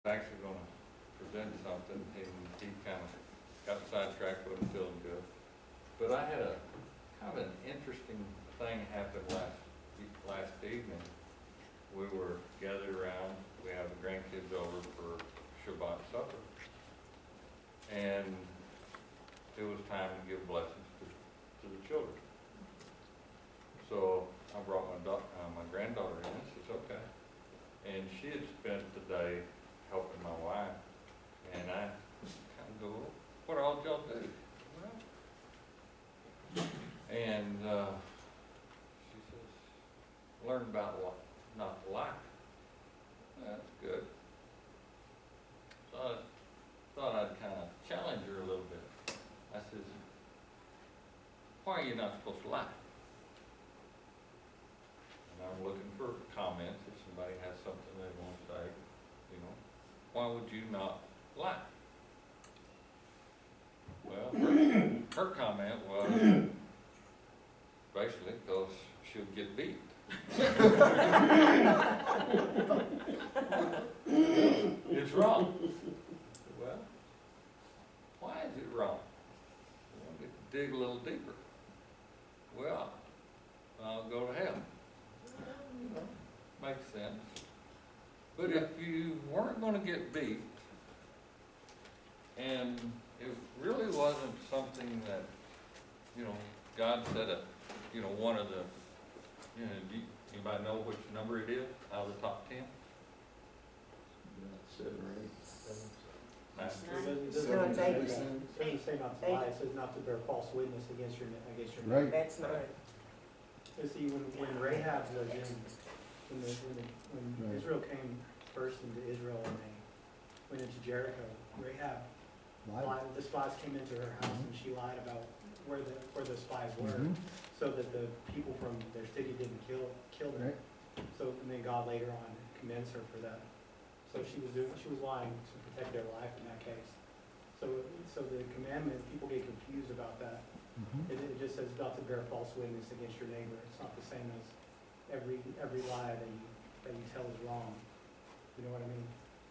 actually gonna present something, and he kind of got sidetracked, wasn't feeling good. But I had a kind of an interesting thing happen last evening. We were gathered around, we have the grandkids over for Shabbat supper. And it was time to give blessings to the children. So I brought my granddaughter in, and she says, okay. And she had spent the day helping my wife. And I kind of go, what all y'all do? Well, and she says, learn about not to lie. That's good. So I thought I'd kind of challenge her a little bit. I says, why are you not supposed to lie? And I'm looking for comments if somebody has something they want to say, you know. Why would you not lie? Well, her comment was basically because she'll get beat. It's wrong. Well, why is it wrong? Well, we dig a little deeper. Well, I'll go to hell. You know, makes sense. But if you weren't going to get beat, and it really wasn't something that, you know, God said one of the, anybody know which number it is out of the top 10? 7 or 8. 9. It doesn't say not to lie, it says not to bear false witness against your neighbor. Right. That's not, You see, when Rahab was when Right. Israel came first into Israel and they went into Jericho, Rahab lied. The spies came into her house and she lied about where the spies were, Mhm. so that the people from their city didn't kill them. Right. So and then God later on commends her for that. So she was lying to protect their life in that case. So the commandment, people get confused about that. Mhm. It just says not to bear false witness against your neighbor. It's not the same as every lie that you tell is wrong. You know what I mean?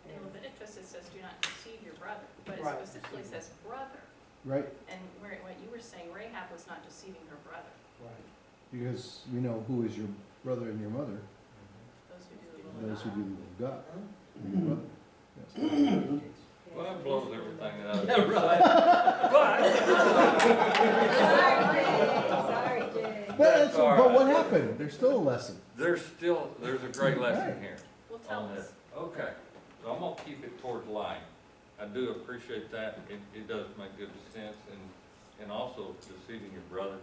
In Leviticus, it says, do not deceive your brother, but it Right. specifically says brother. Right, And what you were saying, Rahab was not deceiving her brother. Right. because we know who is your brother and your mother, Those who do the will of those who God. do the will of God. Your brother. Yes. Well, that blows everything out. sorry, Jay. But what happened? There's still a lesson. There's a great lesson Right. here Well, tell on us. this. Okay, so I'm gonna keep it towards lying. I do appreciate that. It does make good sense, and also deceiving your brother,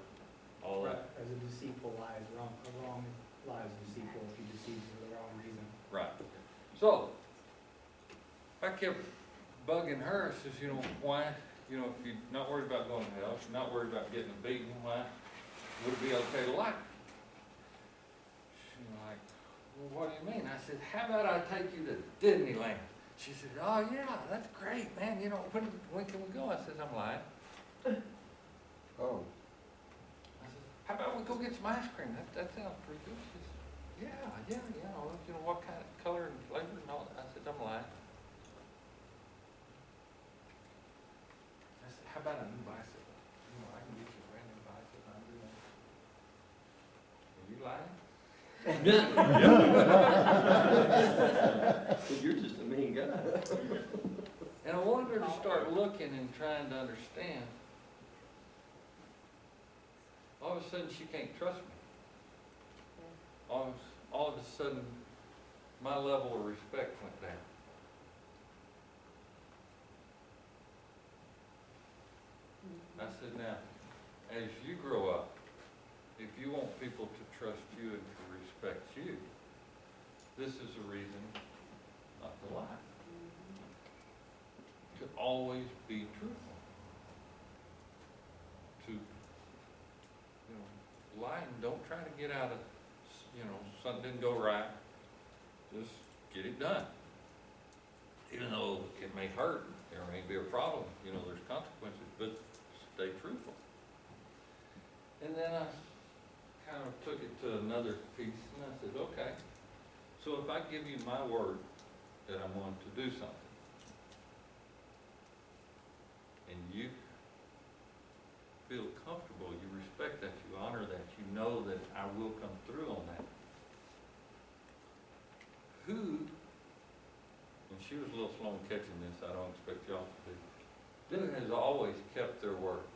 all Right. that. As a deceitful lie is wrong. A wrong lie is deceitful if you deceive for the wrong reason. Right. So, I kept bugging her, I says, why, if you're not worried about going to hell, if you're not worried about getting beaten, why would it be okay to lie? She's like, well, what do you mean? I said, how about I take you to Disneyland? She said, oh yeah, that's great, man, when can we go? I said, I'm lying. Oh. I said, how about we go get some ice cream? That sounds pretty good. She said, yeah, what kind of color and flavor and all that? I said, I'm lying. I said, how about a new bicycle? I can get you a brand new bicycle. I'll do that. Are you lying? You're just a mean guy. And I wanted her to start looking and trying to understand. All of a sudden, she can't trust me. All of a sudden, my level of respect went down. I said, now, as you grow up, if you want people to trust you and to respect you, this is a reason not to lie. To always be truthful. To, lie and don't try to get out of, something didn't go right. Just get it done. Even though it may hurt, there may be a problem, there's consequences, but stay truthful. And then I kind of took it to another piece and I said, okay, so if I give you my word that I'm going to do something, she was a little slow in catching this, I don't expect y'all to be. Them has always kept their word.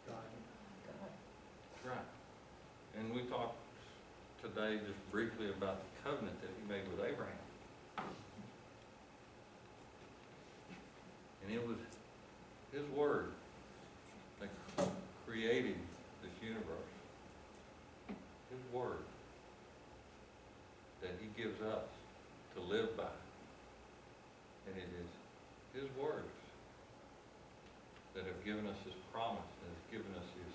God. That's right. And we talked today just briefly about the covenant that he made with Abraham. And it was his word that created this universe. His word that he gives us to live by. And it is his words that have given us his promise, and has given us his.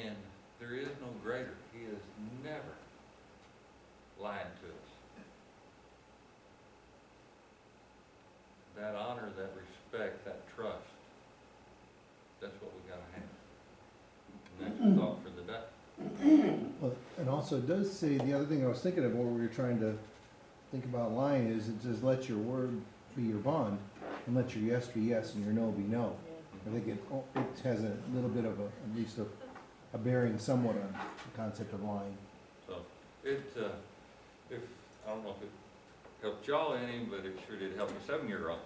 And there is no greater. He has never lied to us. That honor, that respect, that trust, that's what we gotta have. And that's the thought for the day. Well, and also it does say, the other thing I was thinking of when we were trying to think about lying is it says, let your word be your bond, and let your yes be yes and your no be no. I think it has a little bit of at least a bearing somewhat on the concept of lying. So, if, I don't know if it helped y'all any, but it sure did help a 7-year-old.